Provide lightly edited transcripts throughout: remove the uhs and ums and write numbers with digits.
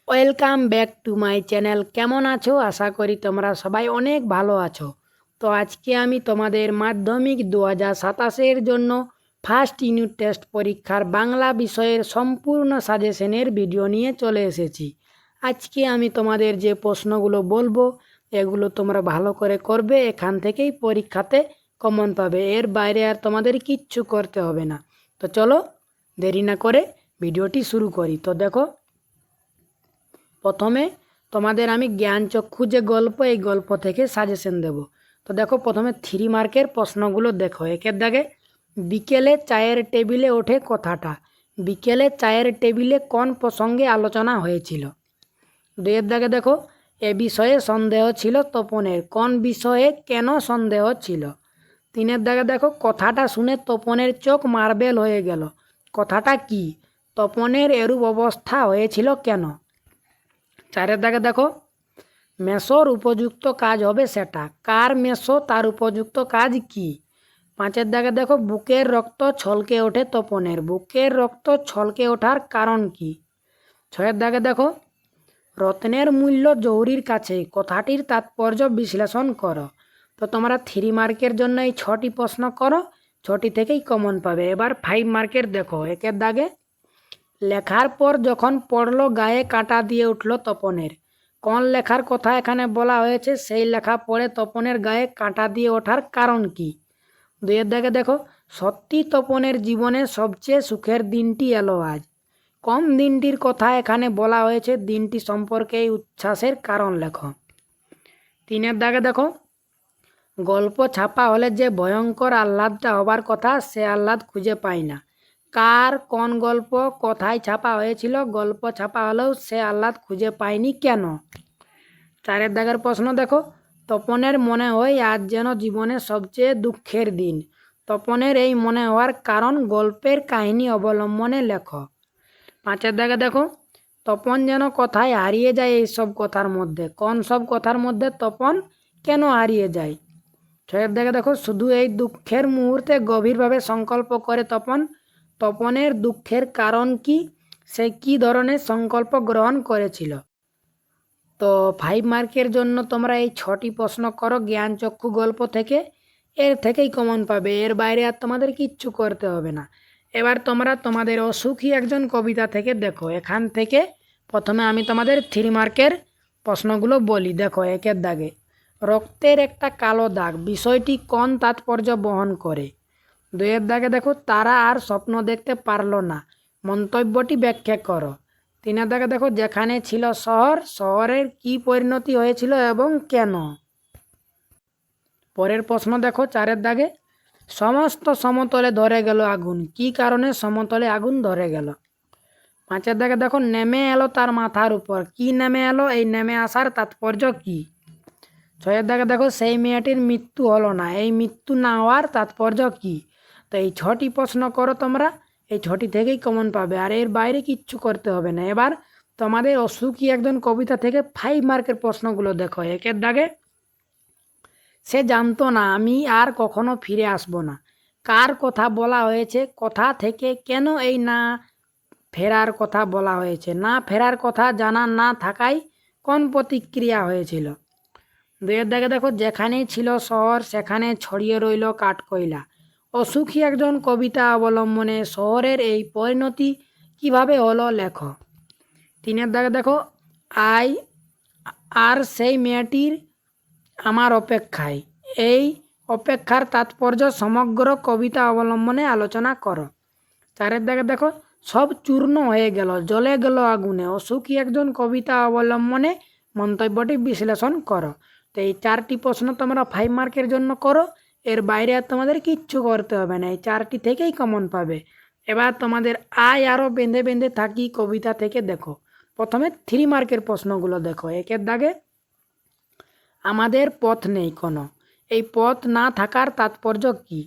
Welcome back to my channel. কেমন আছো? আশা করি তোমরা সবাই অনেক ভালো আছো। তো আজকে আমি তোমাদের মাধ্যমিক 2027-এর জন্য ফার্স্ট ইউনিট টেস্ট পরীক্ষার বাংলা বিষয়ের সম্পূর্ণ সাজেশনের ভিডিও নিয়ে চলে এসেছি। আজকে আমি তোমাদের যে প্রশ্নগুলো বলবো এগুলো তোমরা ভালো করে করবে, এখান থেকেই পরীক্ষাতে কমন পাবে। এর বাইরে আর তোমাদের কিচ্ছু করতে হবে না। তো চলো দেরি না করে ভিডিওটি শুরু করি। তো দেখো, প্রথমে তোমাদের আমি জ্ঞানচক্ষু যে গল্প, এই গল্প থেকে সাজেশন দেব। তো দেখো, প্রথমে 3 মার্কের প্রশ্নগুলো দেখো। একের দাগে, বিকেলে চায়ের টেবিলে ওঠে কথাটা। বিকেলে চায়ের টেবিলে কোন প্রসঙ্গে আলোচনা হয়েছিল? 2-এর দাগে দেখো, এ বিষয়ে সন্দেহ ছিল তপনের। কোন বিষয়ে কেন সন্দেহ ছিল? 3-এর দাগে দেখো, কথাটা শুনে তপনের চোখ মার্বেল হয়ে গেল। কথাটা কি? তপনের এরূপ অবস্থা হয়েছিল কেন? 4-এর দাগে দেখো, মেসোর উপযুক্ত কাজ হবে সেটা। কার মেসো, তার উপযুক্ত কাজ কি? 5-এর দাগে দেখো, বুকের রক্ত ছলকে ওঠে তপনের। বুকের রক্ত ছলকে ওঠার কারণ কি? 6-এর দাগে দেখো, রত্নের মূল্য জহুরির কাছে, কথাটির তাৎপর্য বিশ্লেষণ করো। তো তোমরা 3 মার্কের জন্য এই 6টি প্রশ্ন করো, 6টি থেকেই কমন পাবে। এবার 5 মার্কের দেখো। একের দাগে, লেখার পর যখন পড়লো গায়ে কাঁটা দিয়ে উঠল তপনের। কোন লেখার কথা এখানে বলা হয়েছে? সেই লেখা পড়ে তপনের গায়ে কাঁটা দিয়ে ওঠার কারণ কি? 2-এর দাগে দেখো, সত্যি তপনের জীবনে সবচেয়ে সুখের দিনটি এলো আজ। কোন দিনটির কথা এখানে বলা হয়েছে? দিনটি সম্পর্কে এই উচ্ছ্বাসের কারণ লেখো। 3-এর দাগে দেখো, গল্প ছাপা হলে যে ভয়ঙ্কর আহ্লাদটা হবার কথা, সে আহ্লাদ খুঁজে পাই না। কার কোন গল্প কোথায় ছাপা হয়েছিল? গল্প ছাপা হলেও সে আহ্লাদ খুঁজে পায়নি কেন? 4-এর দাগের প্রশ্ন দেখো, তপনের মনে হয় আজ যেন জীবনের সবচেয়ে দুঃখের দিন। তপনের এই মনে হওয়ার কারণ গল্পের কাহিনী অবলম্বনে লেখো। 5-এর দাগে দেখো, তপন যেন কোথায় হারিয়ে যায় এই সব কথার মধ্যে। কোন সব কথার মধ্যে তপন কেন হারিয়ে যায়? 6-এর দাগে দেখো, শুধু এই দুঃখের মুহূর্তে গভীরভাবে সংকল্প করে তপন। তপনের দুঃখের কারণ কি? সে কি ধরনের সংকল্প গ্রহণ করেছিল? তো 5 মার্কের জন্য তোমরা এই 6টি প্রশ্ন করো জ্ঞানচক্ষু গল্প থেকে। এর থেকেই কমন পাবে, এর বাইরে আর তোমাদের কিচ্ছু করতে হবে না। এবার তোমরা তোমাদের অসুখী একজন কবিতা থেকে দেখো। এখান থেকে প্রথমে আমি তোমাদের 3 মার্কের প্রশ্নগুলো বলি। দেখো, একের দাগে, রক্তের একটা কালো দাগ, বিষয়টি কোন তাৎপর্য বহন করে? 2-এর দাগে দেখো, তারা আর স্বপ্ন দেখতে পারলো না, মন্তব্যটি ব্যাখ্যা করো। 3-এর দাগে দেখো, যেখানে ছিল শহর, শহরের কি পরিণতি হয়েছিল এবং কেন? পরের প্রশ্ন দেখো, 4-এর দাগে, সমস্ত সমতলে ধরে গেল আগুন, কি কারণে সমতলে আগুন ধরে গেল? 5-এর দাগে দেখো, নেমে এলো তার মাথার উপর, কি নেমে এলো? এই নেমে আসার তাৎপর্য কি? 6-এর দাগে দেখো, সেই মেয়েটির মৃত্যু হলো না, এই মৃত্যু না হওয়ার তাৎপর্য কি? তো এই 6টি প্রশ্ন করো তোমরা, এই 6টি থেকেই কমন পাবে, আর এর বাইরে কিচ্ছু করতে হবে না। এবার তোমাদের অসুখী একজন কবিতা থেকে 5 মার্কের প্রশ্নগুলো দেখো। একের দাগে, সে জানতো না আমি আর কখনো ফিরে আসব না। কার কথা বলা হয়েছে? কথা থেকে কেন এই না ফেরার কথা বলা হয়েছে? না ফেরার কথা জানা না থাকায় কোন প্রতিক্রিয়া হয়েছিল? 2-এর দাগে দেখো, যেখানেই ছিল শহর সেখানে ছড়িয়ে রইল কাঠকয়লা। অসুখী একজন কবিতা অবলম্বনে শহরের এই পরিণতি কিভাবে হলো লেখো। 3-এর দাগে দেখো, আই আর সেই মেয়েটির আমার অপেক্ষায়, এই অপেক্ষার তাৎপর্য সমগ্র কবিতা অবলম্বনে আলোচনা করো। 4-এর দাগে দেখো, সব চূর্ণ হয়ে গেল, জ্বলে গেল আগুনে, অসুখী একজন কবিতা অবলম্বনে মন্তব্যটি বিশ্লেষণ করো। তো এই 4টি প্রশ্ন তোমরা 5 মার্কের জন্য করো, এর বাইরে আর তোমাদের কিচ্ছু করতে হবে না, এই 4টি থেকেই কমন পাবে। এবার তোমাদের আয় আরও বেঁধে বেঁধে থাকি কবিতা থেকে দেখো। প্রথমে 3 মার্কের প্রশ্নগুলো দেখো। একের দাগে, আমাদের পথ নেই কোনো, এই পথ না থাকার তাৎপর্য কি?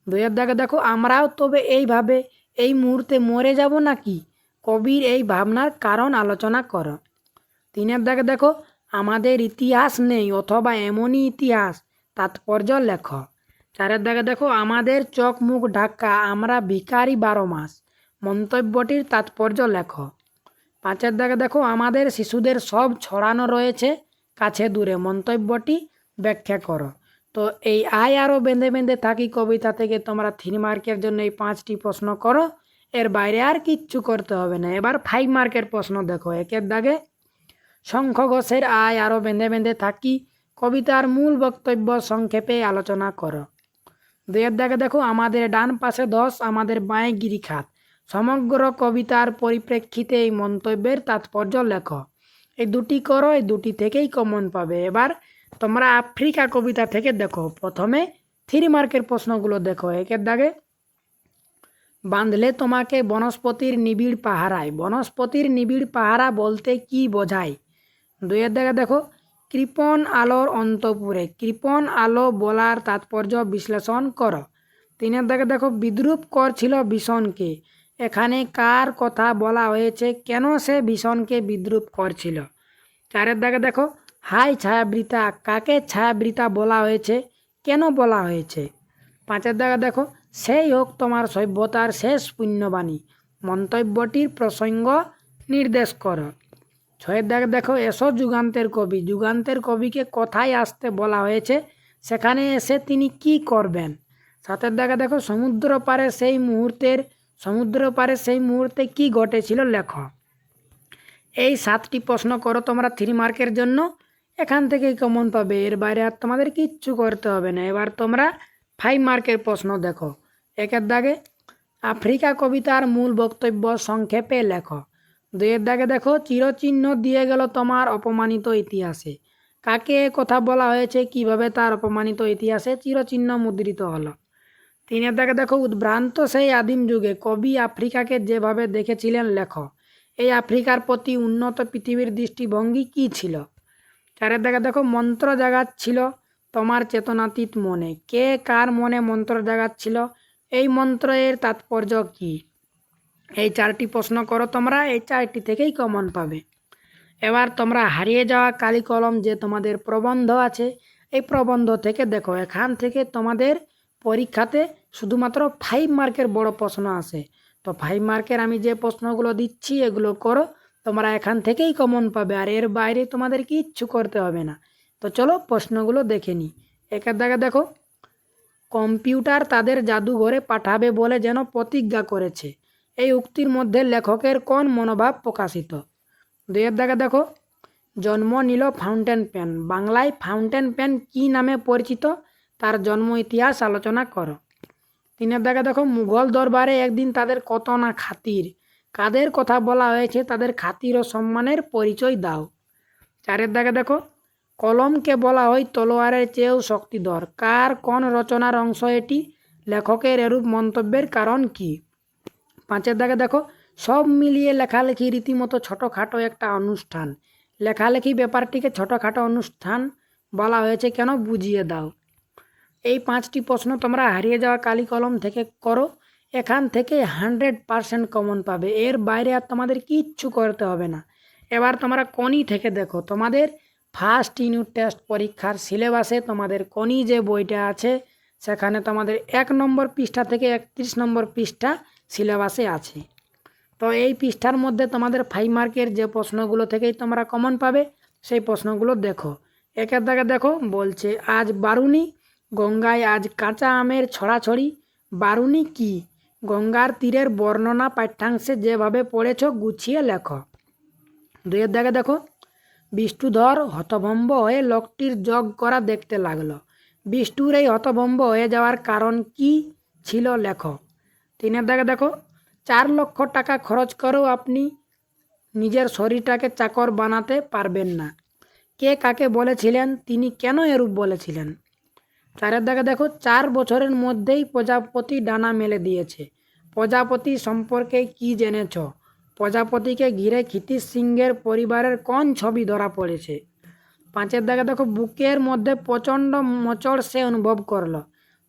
2-এর দাগে দেখো, আমরাও তবে এইভাবে এই মুহূর্তে মরে যাব নাকি? কবির এই ভাবনার কারণ আলোচনা করো। 3-এর দাগে দেখো, আমাদের ইতিহাস নেই অথবা এমনই ইতিহাস, তাৎপর্য লেখো। 4-এর দাগে দেখো, আমাদের চোখ মুখ ঢাকা, আমরা ভিখারি 12 মাস, মন্তব্যটির তাৎপর্য লেখো। 5-এর দাগে দেখো আমাদের শিশুদের সব ছড়ানো রয়েছে কাছে দূরে, মন্তব্যটি ব্যাখ্যা করো। তো এই আয় আরও বেঁধে বেঁধে থাকি কবিতা থেকে তোমরা 3 মার্কের জন্য এই 5টি প্রশ্ন করো, এর বাইরে আর কিচ্ছু করতে হবে না। এবার 5 মার্কের প্রশ্ন দেখো। 1-এর দাগে শঙ্খ ঘোষের আয় আরও বেঁধে বেঁধে থাকি কবিতার মূল বক্তব্য সংক্ষেপে আলোচনা করো। 2-এর দাগে দেখো আমাদের ডান পাশে 10 আমাদের বাঁয়ে গিরিখাত সমগ্র কবিতার পরিপ্রেক্ষিতে এই মন্তব্যের তাৎপর্য লেখো। এই দুটি করো, এই দুটি থেকেই কমন পাবে। এবার তোমরা আফ্রিকা কবিতা থেকে দেখো। প্রথমে 3 মার্কের প্রশ্নগুলো দেখো। 1-এর দাগে বাঁধলে তোমাকে বনস্পতির নিবিড় পাহারায়, বনস্পতির নিবিড় পাহারা বলতে কি বোঝায়? 2-এর দাগে দেখো কৃপণ আলোর অন্তপুরে, কৃপণ আলো বলার তাৎপর্য বিশ্লেষণ করো। 3-এর দাগে দেখো বিদ্রূপ করছিল ভীষণকে, এখানে কার কথা বলা হয়েছে, কেন সে ভীষণকে বিদ্রূপ করছিল? 4-এর দাগে দেখো হাই ছায়াবৃতা, কাকে ছায়াবৃতা বলা হয়েছে, কেন বলা হয়েছে? 5-এর দাগে দেখো সেই হোক তোমার সভ্যতার শেষ পুণ্যবাণী, মন্তব্যটির প্রসঙ্গ নির্দেশ করো। 6-এর দাগে দেখো এসো যুগান্তের কবি, যুগান্তের কবিকে কোথায় আসতে বলা হয়েছে, সেখানে এসে তিনি কি করবেন? 7-এর দাগে দেখো সমুদ্র পারে সেই মুহূর্তে কি ঘটেছিল লেখো। এই 7টি প্রশ্ন করো তোমরা 3 মার্কের জন্য, এখান থেকেই কমন পাবে, এর বাইরে আর তোমাদের কিচ্ছু করতে হবে না। এবার তোমরা 5 মার্কের প্রশ্ন দেখো। 1-এর দাগে আফ্রিকা কবিতার মূল বক্তব্য সংক্ষেপে লেখো। 2-এর দাগে দেখো চিরচিহ্ন দিয়ে গেল তোমার অপমানিত ইতিহাসে, কাকে কথা বলা হয়েছে, কিভাবে তার অপমানিত ইতিহাসে চিরচিহ্ন মুদ্রিত হলো। 3-এর দাগে দেখো উদ্ভ্রান্ত সেই আদিম যুগে কবি আফ্রিকাকে যেভাবে দেখেছিলেন লেখো, এই আফ্রিকার প্রতি উন্নত পৃথিবীর দৃষ্টিভঙ্গি কী ছিল? 4-এর দাগে দেখো মন্ত্র জাগাচ্ছিল তোমার চেতনাতীত মনে, কে কার মনে মন্ত্র জাগাচ্ছিল, এই মন্ত্রের তাৎপর্য কী? এই 4টি প্রশ্ন করো তোমরা, এই 4টি থেকেই কমন পাবে। এবার তোমরা হারিয়ে যাওয়া কালি কলম যে তোমাদের প্রবন্ধ আছে, এই প্রবন্ধ থেকে দেখো, এখান থেকে তোমাদের পরীক্ষাতে শুধুমাত্র 5 মার্কের বড় প্রশ্ন আসে। তো 5 মার্কের আমি যে প্রশ্নগুলো দিচ্ছি এগুলো করো, তোমরা এখান থেকেই কমন পাবে, আর এর বাইরে তোমাদের কিচ্ছু করতে হবে না। তো চলো প্রশ্নগুলো দেখে নিই। 1-এর দাগে দেখো কম্পিউটার তাদের জাদুঘরে পাঠাবে বলে যেন প্রতিজ্ঞা করেছে, এই উক্তির মধ্যে লেখকের কোন মনোভাব প্রকাশিত? 2-এর দাগে দেখো জন্ম নিল ফাউন্টেন পেন, বাংলায় ফাউন্টেন পেন কী নামে পরিচিত, তার জন্ম ইতিহাস আলোচনা করো। 3-এর দাগে দেখো মুঘল দরবারে একদিন তাদের কত না খাতির, কাদের কথা বলা হয়েছে, তাদের খাতির ও সম্মানের পরিচয় দাও। 4-এর দাগে দেখো কলমকে বলা হয় তলোয়ারের চেয়েও শক্তিধর, কার কোন রচনার অংশ এটি, লেখকের এরূপ মন্তব্যের কারণ কি? 5-এর দাগে দেখো সব মিলিয়ে লেখালেখি রীতিমতো ছোটোখাটো একটা অনুষ্ঠান, লেখালেখি ব্যাপারটিকে ছোটোখাটো অনুষ্ঠান বলা হয়েছে কেন, বুঝিয়ে দাও। এই 5টি প্রশ্ন তোমরা হারিয়ে যাওয়া কালি কলম থেকে করো, এখান থেকে 100% কমন পাবে, এর বাইরে আর তোমাদের কিচ্ছু করতে হবে না। এবার তোমরা কনি থেকে দেখো, তোমাদের ফার্স্ট ইউনিট টেস্ট পরীক্ষার সিলেবাসে তোমাদের কনি যে বইটা আছে সেখানে তোমাদের 1 নম্বর পৃষ্ঠা থেকে 31 নম্বর পৃষ্ঠা সিলেবাসে আছে। তো এই পৃষ্ঠার মধ্যে তোমাদের 5 মার্কের যে প্রশ্নগুলো থেকেই তোমরা কমন পাবে সেই প্রশ্নগুলো দেখো। 1-এর দাগে দেখো বলছে আজ বারুনি গঙ্গায় আজ কাঁচা আমের ছড়াছড়ি, বারুনি কি, গঙ্গার তীরের বর্ণনা পাঠ্যাংশে যেভাবে পড়েছ গুছিয়ে লেখো। 2-এর দাগে দেখো বিষ্ণুধর হতভম্ব হয়ে লোকটির জগ করা দেখতে লাগলো, বিষ্ণুর এই হতভম্ব হয়ে যাওয়ার কারণ কি ছিল লেখো। 3-এর দাগে দেখো 4 লক্ষ টাকা খরচ করেও আপনি নিজের শরীরটাকে চাকর বানাতে পারবেন না, কে কাকে বলেছিলেন, তিনি কেন এরূপ বলেছিলেন? 4-এর দাগে দেখো 4 বছরের মধ্যেই প্রজাপতি ডানা মেলে দিয়েছে, প্রজাপতি সম্পর্কে কি জেনেছ, প্রজাপতিকে ঘিরে ক্ষিতিশ সিংহের পরিবারের কোন ছবি ধরা পড়েছে? 5-এর দাগে দেখো বুকের মধ্যে প্রচণ্ড মোচড় সে অনুভব করলো,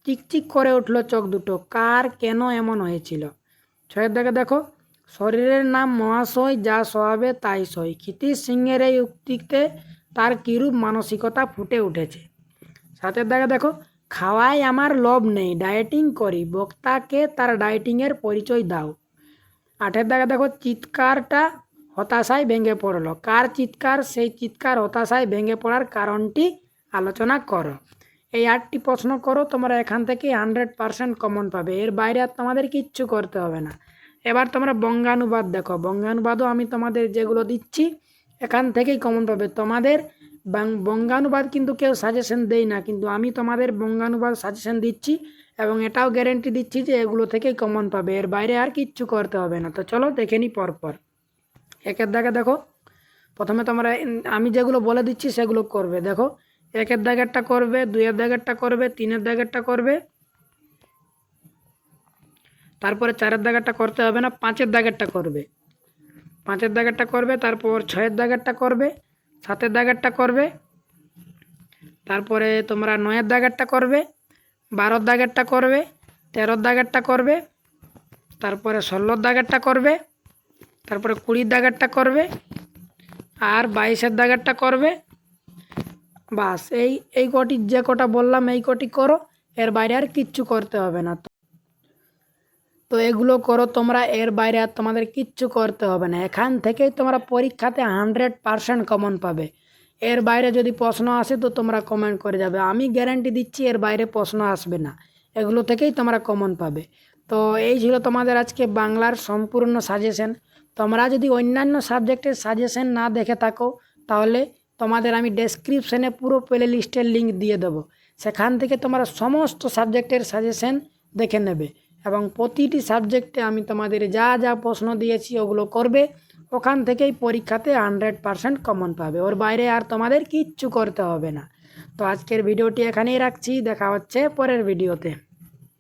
চিকচিক করে উঠল চোখ দুটো, কার কেন এমন হয়েছিল? 6-এর দাগে দেখো শরীরের নাম মহাশয়, যা স্বভাবে তাই সই, ক্ষিতিশ সিংহের এই উক্তিতে তার কিরূপ মানসিকতা ফুটে উঠেছে? 7-এর দাগে দেখো খাওয়ায় আমার লোভ নেই, ডায়েটিং করি, বক্তাকে তার ডায়েটিংয়ের পরিচয় দাও। 8-এর দাগে দেখো চিৎকারটা হতাশায় ভেঙে পড়লো। কার চিৎকার? সেই চিৎকার হতাশায় ভেঙে পড়ার কারণটি আলোচনা করো। এই 8টি প্রশ্ন করো, তোমরা এখান থেকে 100% কমন পাবে। এর বাইরে আর তোমাদের কিচ্ছু করতে হবে না। এবার তোমরা বঙ্গানুবাদ দেখো। বঙ্গানুবাদও আমি তোমাদের যেগুলো দিচ্ছি এখান থেকেই কমন পাবে। তোমাদের বঙ্গানুবাদ কিন্তু কেউ সাজেশন দেই না, কিন্তু আমি তোমাদের বঙ্গানুবাদ সাজেশন দিচ্ছি এবং এটাও গ্যারেন্টি দিচ্ছি যে এগুলো থেকেই কমন পাবে। এর বাইরে আর কিচ্ছু করতে হবে না। তো চলো দেখে নিই পরপর। একের দাগে দেখো, প্রথমে তোমরা আমি যেগুলো বলে দিচ্ছি সেগুলো করবে। দেখো, 1-এর দাগেরটা করবে, 2-এর দাগেরটা করবে, 3-এর দাগেরটা করবে, তারপরে 4-এর দাগেরটা করতে হবে না, 5-এর দাগেরটা করবে, 5-এর দাগেরটা করবে, তারপর 6-এর দাগেরটা করবে, 7-এর দাগেরটা করবে, তারপরে তোমরা 9-এর দাগেরটা করবে, 12-এর দাগেরটা করবে, 13-এর দাগেরটা করবে, তারপরে 16-এর দাগেরটা করবে, তারপরে 20-এর দাগেরটা করবে, আর 22-এর দাগেরটা করবে। বাস এই কটি যে কটা বললাম এই কটি করো, এর বাইরে আর কিচ্ছু করতে হবে না। তো এগুলো করো তোমরা, এর বাইরে আর তোমাদের কিচ্ছু করতে হবে না। এখান থেকেই তোমরা পরীক্ষাতে 100% কমন পাবে। এর বাইরে যদি প্রশ্ন আসে তো তোমরা কমেন্ট করে যাবে, আমি গ্যারান্টি দিচ্ছি এর বাইরে প্রশ্ন আসবে না, এগুলো থেকেই তোমরা কমন পাবে। তো এই ছিল তোমাদের আজকে বাংলার সম্পূর্ণ সাজেশন। তোমরা যদি অন্যান্য সাবজেক্টের সাজেশন না দেখে থাকো তাহলে তোমাদের আমি ডেসক্রিপশনে পুরো প্লে লিস্টের লিঙ্ক দিয়ে দেবো, সেখান থেকে তোমরা সমস্ত সাবজেক্টের সাজেশন দেখে নেবে এবং প্রতিটি সাবজেক্টে আমি তোমাদের যা যা প্রশ্ন দিয়েছি ওগুলো করবে। ওখান থেকেই পরীক্ষাতে 100% কমন পাবে। ওর বাইরে আর তোমাদের কিচ্ছু করতে হবে না। তো আজকের ভিডিওটি এখানেই রাখছি, দেখা হচ্ছে পরের ভিডিওতে।